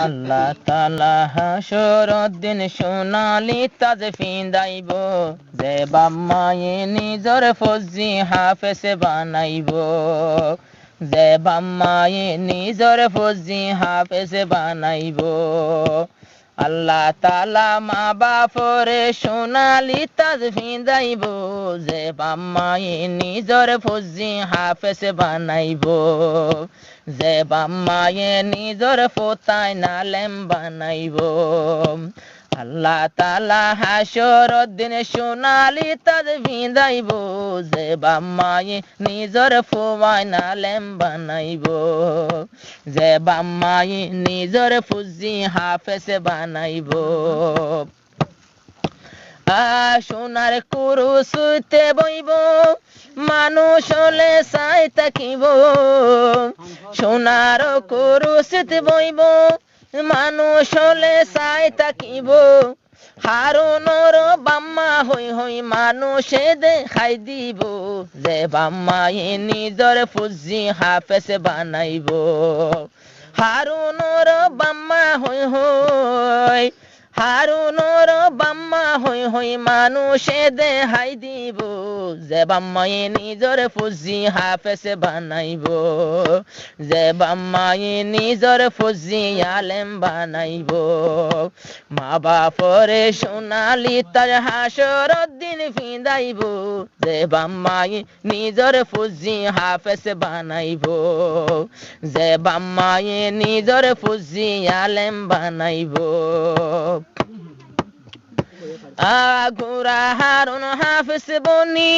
আল্লাহ তাআলা হাসরের দিন সোনালি তাজ ফিন্দাইব, যে বাপ মায়ে নিজর ফৌজি হাফেজ বানাইব, যে বাপ মায়ে নিজর ফৌজি হাফেজ বানাইব। আল্লাহ তাআলা মা বাপরে সোনালি তাজ ফিন্দাইব, যে বাপ মায়ে নিজর ফৌজি হাফেজ বানাইব, যে বাপ মায়ে নিজর পোতায় নালেম বানাইব। আল্লাহ তাআলা হাসরের দিনে সোনালি তাজ ফিন্দাইব, যে বাপ মায়ে নিজর ফুয়ায় নালেম বানাইব, যে বাপ মায়ে নিজর ফুজি হাফেজ বানাইব। সোনার কুরুসুতে বইব, মানুষ হলে চাই তাকিব, সোনার কুরুসিতে বইব, মানুষ হলে চাই তাকিব। হারুনর বাম্মা হই হই মানুষে দেখাই দিব, যে বাম্মায়ে নিজর ফুজি হাফেজ বানাইব। হারুনর বাম্মা হই হই, হারুনর বাম্মা হই হই মানুষে দেখাই দিব, যে বাম্মায়ে নিজর ফুজি হাফেজ বানাইব, যে বাম্মায়ে নিজর ফুজি আলেম বানাইব। মা বাপরে সোনালি তাজ হাসরের দিন ফিন্দাইব, যে বাম্মায়ে নিজর ফুজি হাফেজ বানাইব, যে বাম্মায়ে নিজর ফুজি আলেম বানাইব। গোরা হারুন হাফেজ বনি,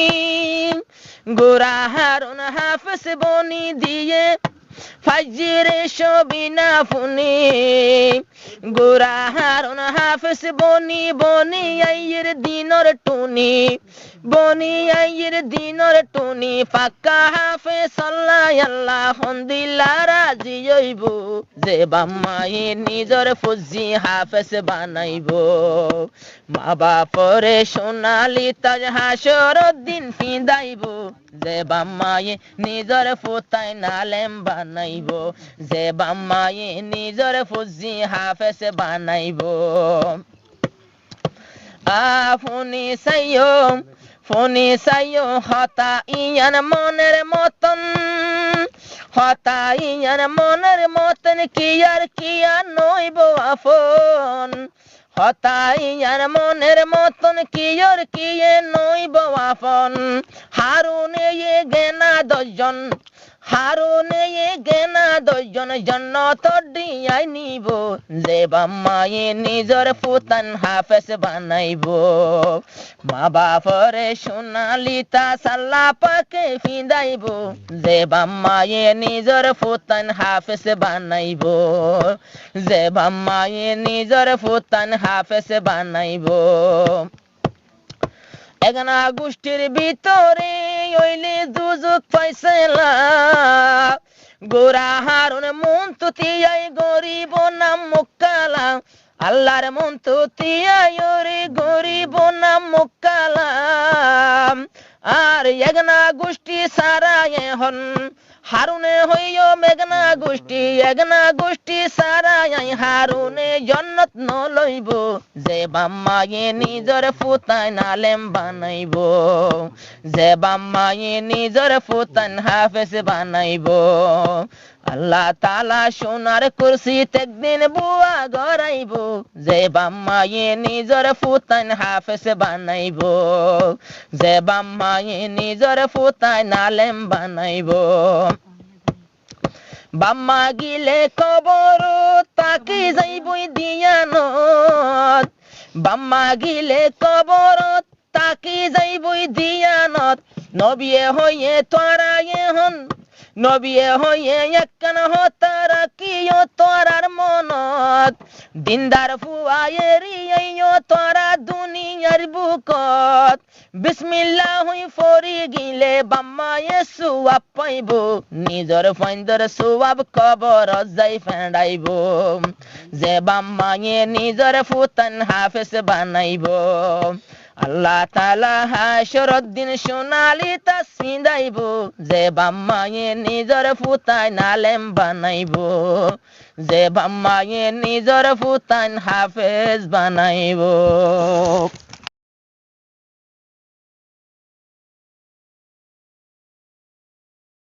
গোরা হারুন হাফেজ বনি দিয়ে ফাজিরে সবিনা ফুনি, গোরা হারুন হাফেজ বনি বনি আইয়ের দিনর টুনি, বনি আইয়ের দিনর টুনি। পাক্কা হাফেজ আল্লাহ আল্লাহ হন্দিল্লা রাজি হইব, যে বাম্মায়ে নিজর ফুজি হাফেজ বানাইব। মা বাপরে সোনালি তাজ হাসরের দিন ফিন্দাইব, যে বাম্মায়ে নিজর পোতায় নালেম বানাইব, যে বাম্মায়ে নিজর ফুজি হাফেজ বানাইব। ফোনি সাইয়ো, ফোনি সাইয়ো হতা ইয়ান মনের মতন, হতা ইয়ান মনের মতন কি আর নইব আপন, হতা ইয়ান মনের মতন কি আর নইব আপন। হারুনে গেনা দশজন, হারুনে গেনা দশজন জন্নত দিয়াই নিব, যে বাম্মায়ে নিজর পুতান হাফেজ বানাইব। মা বাপরে সোনালি তাজ আল্লাহ পাকে ফিন্দাইব, যে বাম্মায়ে নিজর পুতান হাফেজ বানাইব, যে বাম্মায়ে নিজর পুতান হাফেজ বানাইব। এগনা গোষ্ঠীর ভিতরে ওইলে দুজক ফাইসালা, গোরা হারুন মন তো তিয়াই গরিব নাম মুক্কালা, আল্লাহর মন তো তিয়াই ওরে গরিব নাম মুক্কালা। আর এগনা গোষ্ঠী সারা এখন হারুনে হইও মেঘনা গোষ্ঠী, এগনা গোষ্ঠী সারা হারুনে জন্নত নলইব, যে বাম্মায়ে নিজর পুতায় নালেম বানাইব, যে বাম্মায়ে নিজর পুতান হাফেজ বানাইব। আল্লাহ তাআলা সোনার কুরসিতে একদিন বুয়া গড়াইব, যে বাম্মায়ে নিজর পুতান হাফেজ বানাইব, যে বাম্মায়ে নিজর পুতায় নালেম বানাইব। বাম্মা গিলে কবর তাকে যাইবই দিয়ানত, বাম্মা গিলে কবর তাকে যাইবই দিয়ানত। নবিয়ে হইয়ে তোরা এখন, নবিয়ে হইয়ে একখান হতারা কিও তোরার মনত, দিনদার ফুয়ায়েরি আইও তোরা দুনিয়ার বুকত। বিসমিল্লাহ হই ফরি গিলে বাম্মায়ে সুয়াব পাইব, নিজর ফাইন্দর সুয়াব কবর যাই ফেঁড়াইব, যে বাম্মায়ে নিজর ফুতান হাফেজ বানাইব। আল্লাহ তাআলা হাসরের দিন সোনালি তাজ ফিন্দাইব, যে বাম্মায়ে নিজর পুতায় নালেম বানাইব, যে বাম্মায়ে নিজর ফুতান হাফেজ বানাইব